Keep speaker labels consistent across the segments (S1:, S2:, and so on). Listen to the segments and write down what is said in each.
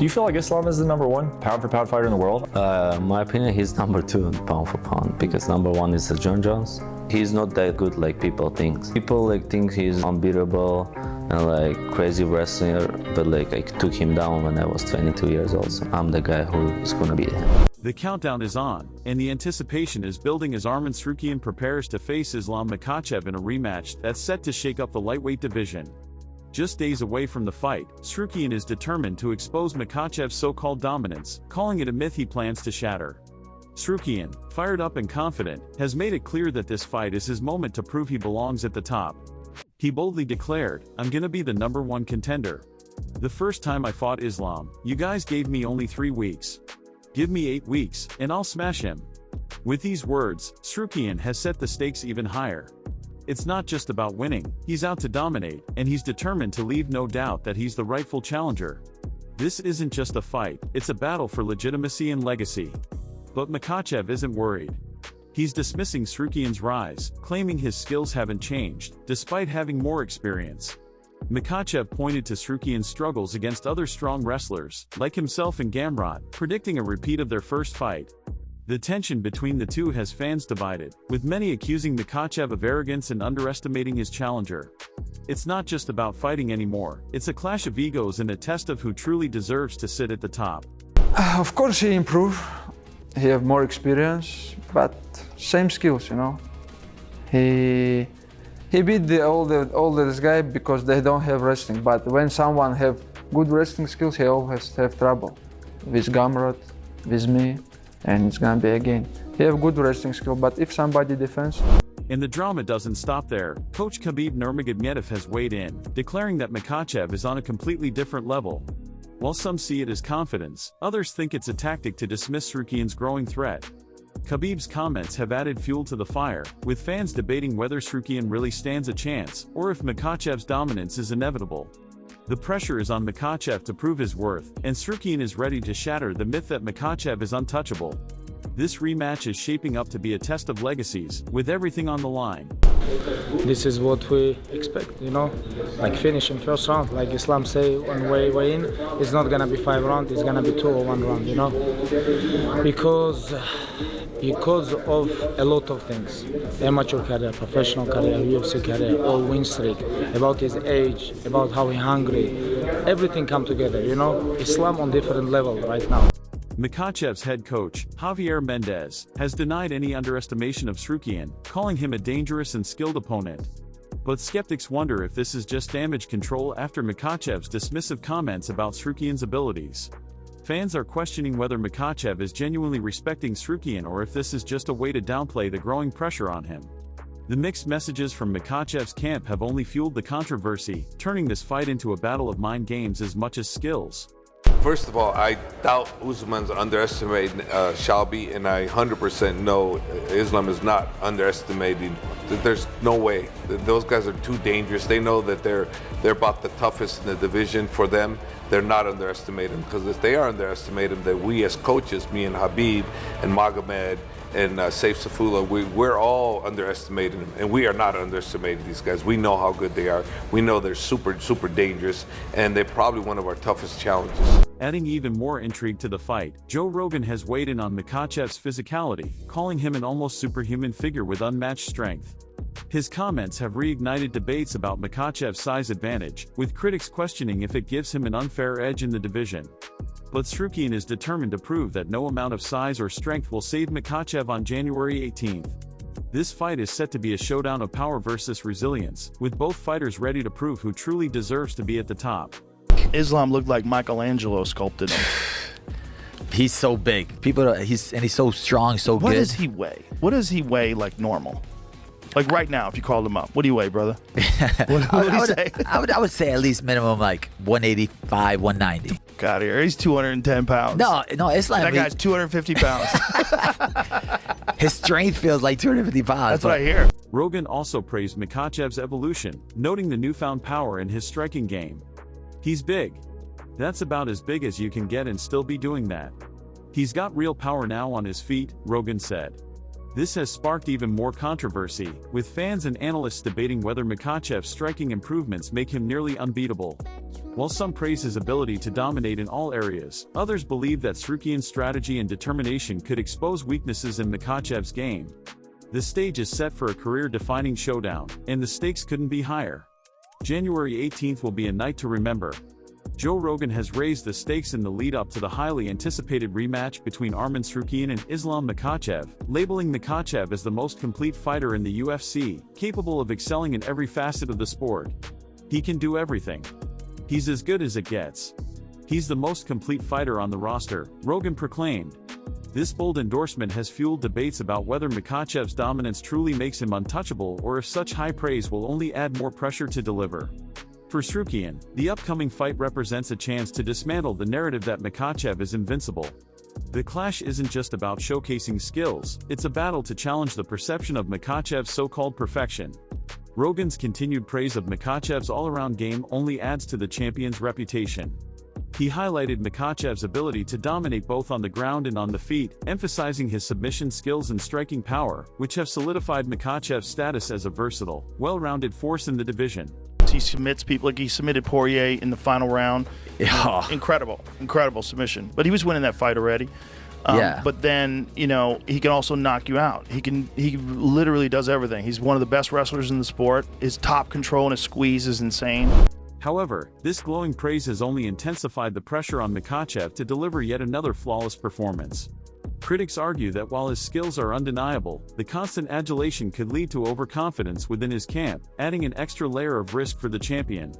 S1: Do you feel like Islam is the #1 pound-for-pound fighter in the world?
S2: My opinion, he's #2 pound for pound because #1 is John Jones. He's not that good like people think. People think he's unbeatable and crazy wrestler, but I took him down when I was 22 years old. So I'm the guy who is gonna beat him.
S3: The countdown is on, and the anticipation is building as Arman Tsarukyan prepares to face Islam Makhachev in a rematch that's set to shake up the lightweight division. Just days away from the fight, Tsarukyan is determined to expose Makhachev's so-called dominance, calling it a myth he plans to shatter. Tsarukyan, fired up and confident, has made it clear that this fight is his moment to prove he belongs at the top. He boldly declared, "I'm gonna be the #1 contender. The first time I fought Islam, you guys gave me only 3 weeks. Give me 8 weeks, and I'll smash him." With these words, Tsarukyan has set the stakes even higher. It's not just about winning, he's out to dominate, and he's determined to leave no doubt that he's the rightful challenger. This isn't just a fight, it's a battle for legitimacy and legacy. But Makhachev isn't worried. He's dismissing Tsarukyan's rise, claiming his skills haven't changed, despite having more experience. Makhachev pointed to Tsarukyan's struggles against other strong wrestlers, like himself and Gamrot, predicting a repeat of their first fight. The tension between the two has fans divided, with many accusing Makhachev of arrogance and underestimating his challenger. It's not just about fighting anymore, it's a clash of egos and a test of who truly deserves to sit at the top.
S4: Of course he improved. He have more experience, but same skills, He beat the oldest guy because they don't have wrestling. But when someone have good wrestling skills, he always have trouble. With Gamrot, with me, and it's gonna be again. He have good wrestling skill, but if somebody defends.
S3: And the drama doesn't stop there. Coach Khabib Nurmagomedov has weighed in, declaring that Makhachev is on a completely different level. While some see it as confidence, others think it's a tactic to dismiss Tsarukyan's growing threat. Khabib's comments have added fuel to the fire, with fans debating whether Tsarukyan really stands a chance, or if Makhachev's dominance is inevitable. The pressure is on Makhachev to prove his worth, and Tsarukyan is ready to shatter the myth that Makhachev is untouchable. This rematch is shaping up to be a test of legacies, with everything on the line.
S5: This is what we expect, finish in first round, like Islam say, one way in. It's not gonna be 5 rounds, it's gonna be 2 or 1 round, because of a lot of things. Amateur career, professional career, UFC career, all win streak, about his age, about how he's hungry, everything come together, Islam on different level right now.
S3: Makhachev's head coach, Javier Mendez, has denied any underestimation of Tsarukyan, calling him a dangerous and skilled opponent. But skeptics wonder if this is just damage control after Makhachev's dismissive comments about Tsarukyan's abilities. Fans are questioning whether Makhachev is genuinely respecting Tsarukyan or if this is just a way to downplay the growing pressure on him. The mixed messages from Makhachev's camp have only fueled the controversy, turning this fight into a battle of mind games as much as skills.
S6: First of all, I doubt Usman's underestimating Shelby, and I 100% know Islam is not underestimating. There's no way. Those guys are too dangerous. They know that they're about the toughest in the division. For them, they're not underestimating, because if they are underestimating, then we as coaches, me and Habib and Magomed and Saif Safula, we're all underestimating them, and we are not underestimating these guys. We know how good they are. We know they're super, super dangerous, and they're probably one of our toughest challenges.
S3: Adding even more intrigue to the fight, Joe Rogan has weighed in on Makhachev's physicality, calling him an almost superhuman figure with unmatched strength. His comments have reignited debates about Makhachev's size advantage, with critics questioning if it gives him an unfair edge in the division. But Tsarukyan is determined to prove that no amount of size or strength will save Makhachev on January 18th. This fight is set to be a showdown of power versus resilience, with both fighters ready to prove who truly deserves to be at the top.
S7: Islam looked like Michelangelo sculpted him.
S8: He's so big. He's so strong, so good.
S7: What does he weigh? What does he weigh like normal? Like right now, if you called him up, what do you weigh, brother? What would he say?
S8: I would say at least minimum 185, 190.
S7: Got here. He's 210 pounds.
S8: No, Islam.
S7: That guy's 250 pounds.
S8: His strength feels like 250 pounds.
S7: That's what I hear.
S3: Rogan also praised Makhachev's evolution, noting the newfound power in his striking game. He's big. That's about as big as you can get and still be doing that. He's got real power now on his feet, Rogan said. This has sparked even more controversy, with fans and analysts debating whether Makhachev's striking improvements make him nearly unbeatable. While some praise his ability to dominate in all areas, others believe that Tsarukyan's strategy and determination could expose weaknesses in Makhachev's game. The stage is set for a career-defining showdown, and the stakes couldn't be higher. January 18th will be a night to remember. Joe Rogan has raised the stakes in the lead-up to the highly anticipated rematch between Arman Tsarukyan and Islam Makhachev, labeling Makhachev as the most complete fighter in the UFC, capable of excelling in every facet of the sport. He can do everything. He's as good as it gets. He's the most complete fighter on the roster, Rogan proclaimed. This bold endorsement has fueled debates about whether Makhachev's dominance truly makes him untouchable or if such high praise will only add more pressure to deliver. For Tsarukyan, the upcoming fight represents a chance to dismantle the narrative that Makhachev is invincible. The clash isn't just about showcasing skills, it's a battle to challenge the perception of Makhachev's so-called perfection. Rogan's continued praise of Makhachev's all-around game only adds to the champion's reputation. He highlighted Makhachev's ability to dominate both on the ground and on the feet, emphasizing his submission skills and striking power, which have solidified Makhachev's status as a versatile, well-rounded force in the division.
S7: He submits people, like he submitted Poirier in the final round.
S8: Yeah.
S7: Incredible submission. But he was winning that fight already.
S8: Yeah.
S7: But then, you know, he can also knock you out. He literally does everything. He's one of the best wrestlers in the sport. His top control and his squeeze is insane.
S3: However, this glowing praise has only intensified the pressure on Makhachev to deliver yet another flawless performance. Critics argue that while his skills are undeniable, the constant adulation could lead to overconfidence within his camp, adding an extra layer of risk for the champion.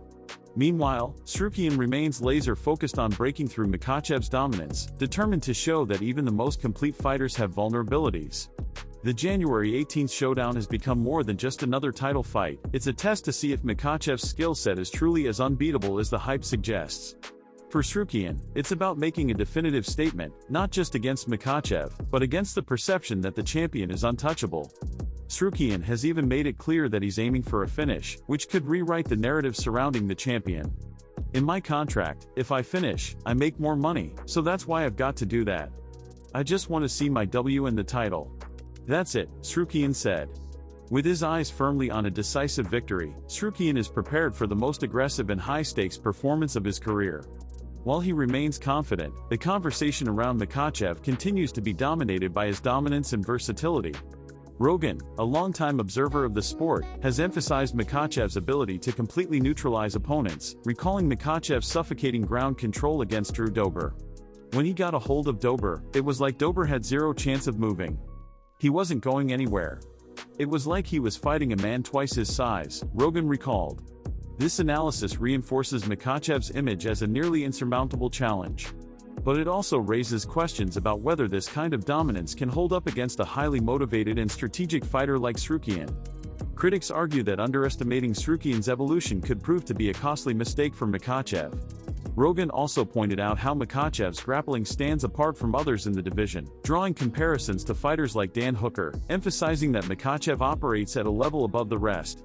S3: Meanwhile, Tsarukyan remains laser-focused on breaking through Makhachev's dominance, determined to show that even the most complete fighters have vulnerabilities. The January 18th showdown has become more than just another title fight, it's a test to see if Makhachev's skill set is truly as unbeatable as the hype suggests. For Tsarukyan, it's about making a definitive statement, not just against Makhachev, but against the perception that the champion is untouchable. Tsarukyan has even made it clear that he's aiming for a finish, which could rewrite the narrative surrounding the champion. In my contract, if I finish, I make more money, so that's why I've got to do that. I just want to see my W in the title. That's it, Tsarukyan said. With his eyes firmly on a decisive victory, Tsarukyan is prepared for the most aggressive and high-stakes performance of his career. While he remains confident, the conversation around Makhachev continues to be dominated by his dominance and versatility. Rogan, a longtime observer of the sport, has emphasized Makhachev's ability to completely neutralize opponents, recalling Makhachev's suffocating ground control against Drew Dober. When he got a hold of Dober, it was like Dober had zero chance of moving. He wasn't going anywhere. It was like he was fighting a man twice his size, Rogan recalled. This analysis reinforces Makhachev's image as a nearly insurmountable challenge. But it also raises questions about whether this kind of dominance can hold up against a highly motivated and strategic fighter like Tsarukyan. Critics argue that underestimating Tsarukyan's evolution could prove to be a costly mistake for Makhachev. Rogan also pointed out how Makhachev's grappling stands apart from others in the division, drawing comparisons to fighters like Dan Hooker, emphasizing that Makhachev operates at a level above the rest.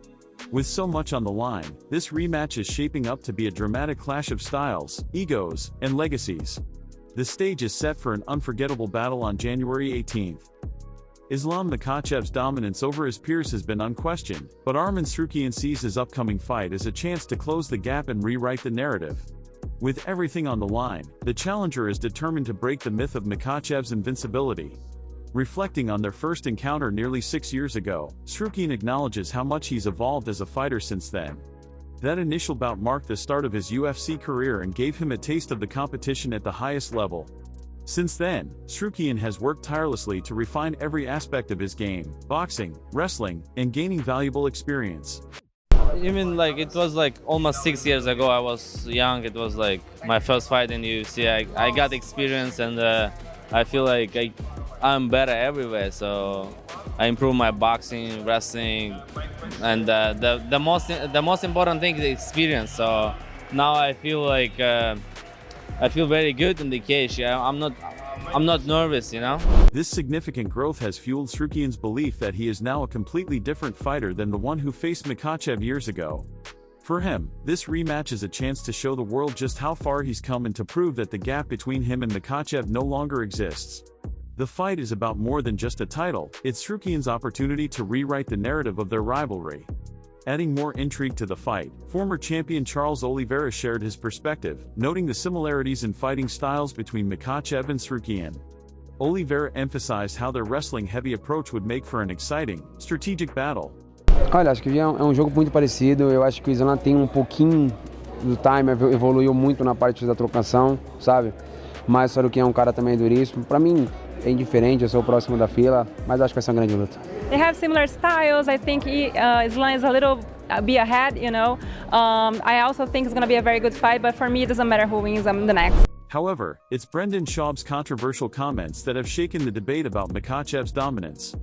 S3: With so much on the line, this rematch is shaping up to be a dramatic clash of styles, egos, and legacies. The stage is set for an unforgettable battle on January 18th. Islam Makhachev's dominance over his peers has been unquestioned, but Arman Tsarukyan sees his upcoming fight as a chance to close the gap and rewrite the narrative. With everything on the line, the challenger is determined to break the myth of Makhachev's invincibility. Reflecting on their first encounter nearly 6 years ago, Tsarukyan acknowledges how much he's evolved as a fighter since then. That initial bout marked the start of his UFC career and gave him a taste of the competition at the highest level. Since then, Tsarukyan has worked tirelessly to refine every aspect of his game, boxing, wrestling, and gaining valuable experience.
S9: You mean like it was like almost 6 years ago? I was young. It was like my first fight in the UFC. I got experience and I feel like I'm better everywhere. So I improved my boxing, wrestling, and the most important thing is experience. So now I feel like I feel very good in the cage. I'm not nervous, you know.
S3: This significant growth has fueled Tsarukyan's belief that he is now a completely different fighter than the one who faced Makhachev years ago. For him, this rematch is a chance to show the world just how far he's come and to prove that the gap between him and Makhachev no longer exists. The fight is about more than just a title, it's Tsarukyan's opportunity to rewrite the narrative of their rivalry. Adding more intrigue to the fight, former champion Charles Oliveira shared his perspective, noting the similarities in fighting styles between Makhachev and Tsarukyan. Oliveira emphasized how their wrestling-heavy approach would make for an exciting, strategic battle.
S10: Olha, acho que é jogo muito parecido. Eu acho que o Islam tem pouquinho do time, evoluiu muito na parte da trocação, sabe? Mas o Tsarukyan é cara também duríssimo. Para mim é indiferente, eu sou o próximo da fila, mas acho que vai ser uma grande luta.
S11: They have similar styles. I think Islam is a little be ahead, you know. I also think it's going to be a very good fight, but for me it doesn't matter who wins, I'm the next.
S3: However, it's Brendan Schaub's controversial comments that have shaken the debate about Makhachev's dominance.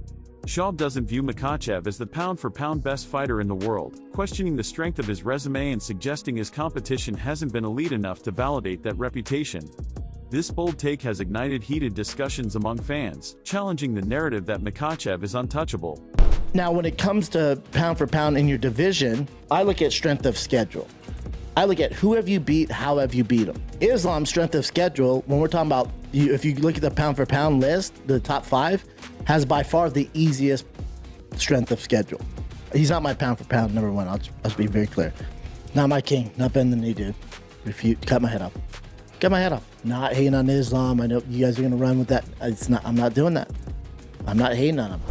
S3: Schaub doesn't view Makhachev as the pound-for-pound best fighter in the world, questioning the strength of his resume and suggesting his competition hasn't been elite enough to validate that reputation. This bold take has ignited heated discussions among fans, challenging the narrative that Makhachev is untouchable.
S12: Now, when it comes to pound for pound in your division, I look at strength of schedule. I look at who have you beat, how have you beat them. Islam's strength of schedule, when we're talking about, if you look at the pound for pound list, the top 5, has by far the easiest strength of schedule. He's not my pound for pound number 1, I'll be very clear. Not my king, not better than me, dude. Cut my head off. Cut my head off. Not hating on Islam, I know you guys are gonna run with that. I'm not doing that. I'm not hating on him.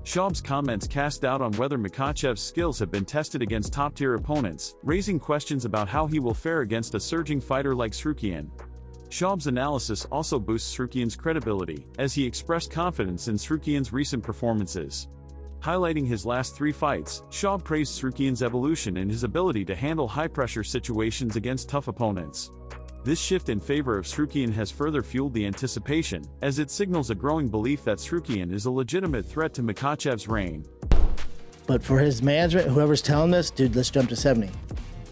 S3: Schaub's comments cast doubt on whether Makhachev's skills have been tested against top-tier opponents, raising questions about how he will fare against a surging fighter like Tsarukyan. Schaub's analysis also boosts Tsarukyan's credibility, as he expressed confidence in Tsarukyan's recent performances. Highlighting his last 3 fights, Schaub praised Tsarukyan's evolution and his ability to handle high-pressure situations against tough opponents. This shift in favor of Tsarukyan has further fueled the anticipation, as it signals a growing belief that Tsarukyan is a legitimate threat to Makhachev's reign.
S12: But for his management, whoever's telling this, dude, let's jump to 70.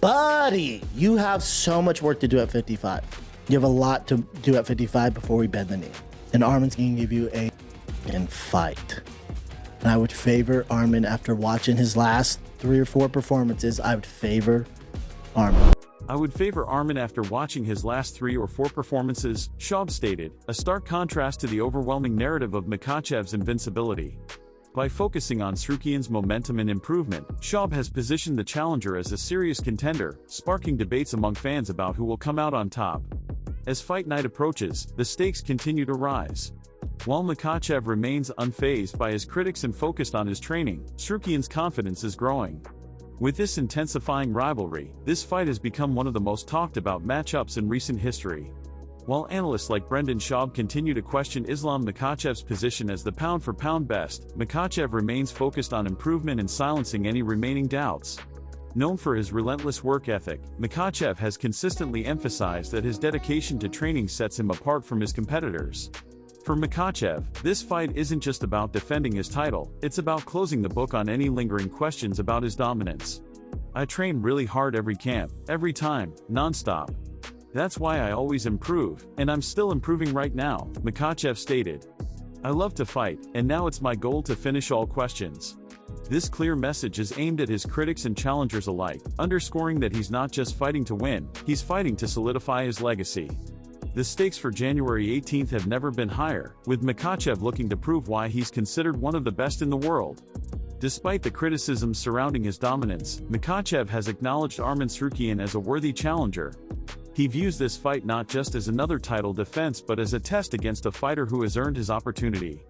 S12: Buddy, you have so much work to do at 55. You have a lot to do at 55 before we bend the knee. And Arman's going to give you a fight. And I would favor Arman after watching his last 3 or 4 performances. I would favor Arman.
S3: I would favor Arman after watching his last 3 or 4 performances, Schaub stated, a stark contrast to the overwhelming narrative of Makhachev's invincibility. By focusing on Tsarukyan's momentum and improvement, Schaub has positioned the challenger as a serious contender, sparking debates among fans about who will come out on top. As fight night approaches, the stakes continue to rise. While Makhachev remains unfazed by his critics and focused on his training, Tsarukyan's confidence is growing. With this intensifying rivalry, this fight has become one of the most talked about matchups in recent history. While analysts like Brendan Schaub continue to question Islam Makhachev's position as the pound-for-pound best, Makhachev remains focused on improvement and silencing any remaining doubts. Known for his relentless work ethic, Makhachev has consistently emphasized that his dedication to training sets him apart from his competitors. For Makhachev, this fight isn't just about defending his title, it's about closing the book on any lingering questions about his dominance. I train really hard every camp, every time, non-stop. That's why I always improve, and I'm still improving right now, Makhachev stated. I love to fight, and now it's my goal to finish all questions. This clear message is aimed at his critics and challengers alike, underscoring that he's not just fighting to win, he's fighting to solidify his legacy. The stakes for January 18th have never been higher, with Makhachev looking to prove why he's considered one of the best in the world. Despite the criticisms surrounding his dominance, Makhachev has acknowledged Arman Tsarukyan as a worthy challenger. He views this fight not just as another title defense but as a test against a fighter who has earned his opportunity.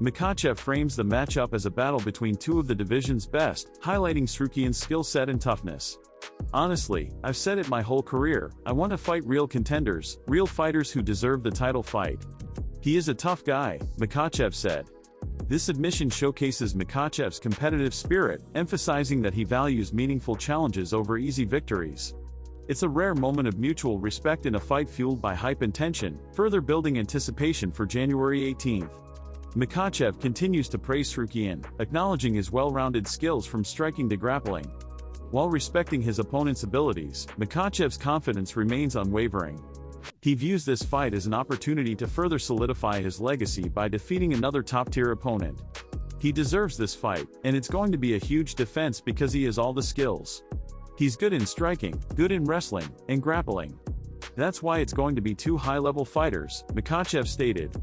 S3: Makhachev frames the matchup as a battle between 2 of the division's best, highlighting Tsarukyan's skill set and toughness. Honestly, I've said it my whole career, I want to fight real contenders, real fighters who deserve the title fight. He is a tough guy, Makhachev said. This admission showcases Makhachev's competitive spirit, emphasizing that he values meaningful challenges over easy victories. It's a rare moment of mutual respect in a fight fueled by hype and tension, further building anticipation for January 18th. Makhachev continues to praise Tsarukyan, acknowledging his well-rounded skills from striking to grappling. While respecting his opponent's abilities, Makhachev's confidence remains unwavering. He views this fight as an opportunity to further solidify his legacy by defeating another top-tier opponent. He deserves this fight, and it's going to be a huge defense because he has all the skills. He's good in striking, good in wrestling, and grappling. That's why it's going to be 2 high-level fighters, Makhachev stated.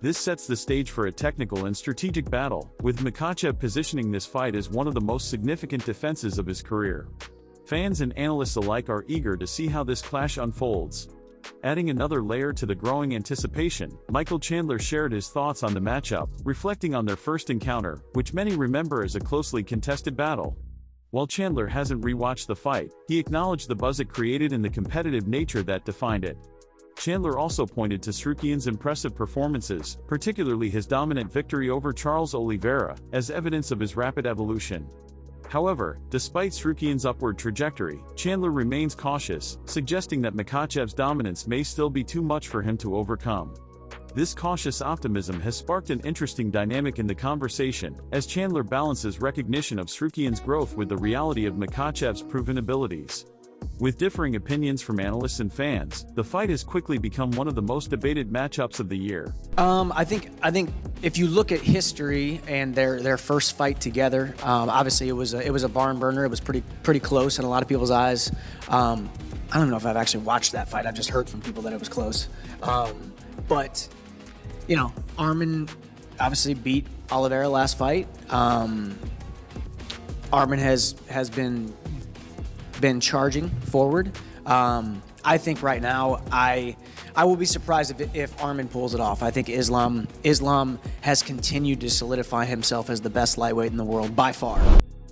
S3: This sets the stage for a technical and strategic battle, with Makhachev positioning this fight as one of the most significant defenses of his career. Fans and analysts alike are eager to see how this clash unfolds. Adding another layer to the growing anticipation, Michael Chandler shared his thoughts on the matchup, reflecting on their first encounter, which many remember as a closely contested battle. While Chandler hasn't rewatched the fight, he acknowledged the buzz it created and the competitive nature that defined it. Chandler also pointed to Tsarukyan's impressive performances, particularly his dominant victory over Charles Oliveira, as evidence of his rapid evolution. However, despite Tsarukyan's upward trajectory, Chandler remains cautious, suggesting that Makhachev's dominance may still be too much for him to overcome. This cautious optimism has sparked an interesting dynamic in the conversation, as Chandler balances recognition of Tsarukyan's growth with the reality of Makhachev's proven abilities. With differing opinions from analysts and fans, the fight has quickly become one of the most debated matchups of the year.
S13: I think if you look at history and their first fight together, obviously it was a barn burner. It was pretty close in a lot of people's eyes. I don't even know if I've actually watched that fight. I've just heard from people that it was close. But you know, Arman obviously beat Oliveira last fight. Arman has been charging forward. I think right now I will be surprised if Arman pulls it off. I think Islam has continued to solidify himself as the best lightweight in the world by far.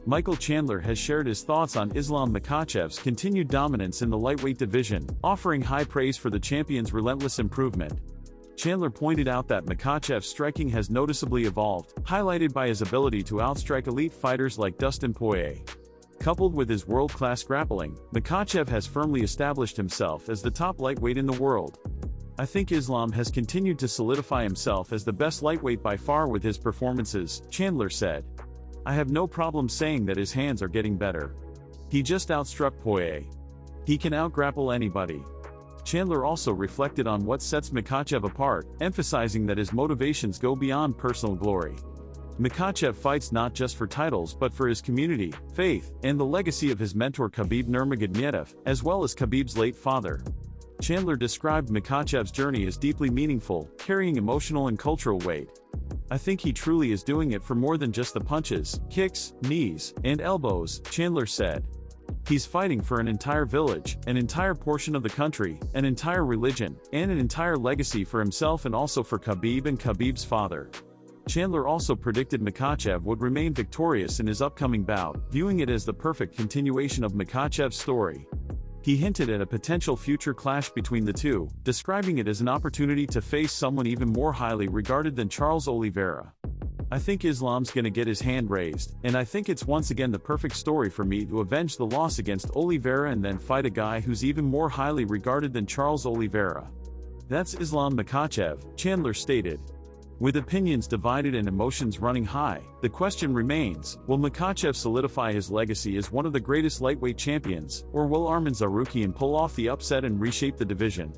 S3: Michael Chandler has shared his thoughts on Islam Makhachev's continued dominance in the lightweight division, offering high praise for the champion's relentless improvement. Chandler pointed out that Makhachev's striking has noticeably evolved, highlighted by his ability to outstrike elite fighters like Dustin Poirier. Coupled with his world-class grappling, Makhachev has firmly established himself as the top lightweight in the world. I think Islam has continued to solidify himself as the best lightweight by far with his performances, Chandler said. I have no problem saying that his hands are getting better. He just outstruck Poirier. He can outgrapple anybody. Chandler also reflected on what sets Makhachev apart, emphasizing that his motivations go beyond personal glory. Makhachev fights not just for titles but for his community, faith, and the legacy of his mentor Khabib Nurmagomedov, as well as Khabib's late father. Chandler described Makhachev's journey as deeply meaningful, carrying emotional and cultural weight. I think he truly is doing it for more than just the punches, kicks, knees, and elbows, Chandler said. He's fighting for an entire village, an entire portion of the country, an entire religion, and an entire legacy for himself and also for Khabib and Khabib's father. Chandler also predicted Makhachev would remain victorious in his upcoming bout, viewing it as the perfect continuation of Makhachev's story. He hinted at a potential future clash between the two, describing it as an opportunity to face someone even more highly regarded than Charles Oliveira. I think Islam's gonna get his hand raised, and I think it's once again the perfect story for me to avenge the loss against Oliveira and then fight a guy who's even more highly regarded than Charles Oliveira. That's Islam Makhachev, Chandler stated. With opinions divided and emotions running high, the question remains, will Makhachev solidify his legacy as one of the greatest lightweight champions, or will Arman Tsarukyan pull off the upset and reshape the division?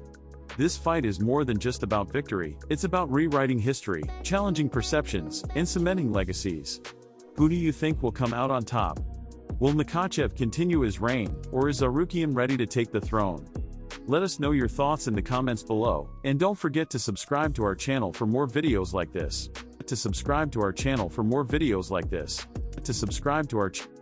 S3: This fight is more than just about victory, it's about rewriting history, challenging perceptions, and cementing legacies. Who do you think will come out on top? Will Makhachev continue his reign, or is Tsarukyan ready to take the throne? Let us know your thoughts in the comments below, and don't forget to subscribe to our channel for more videos like this. To subscribe to our channel for more videos like this. To subscribe to our channel.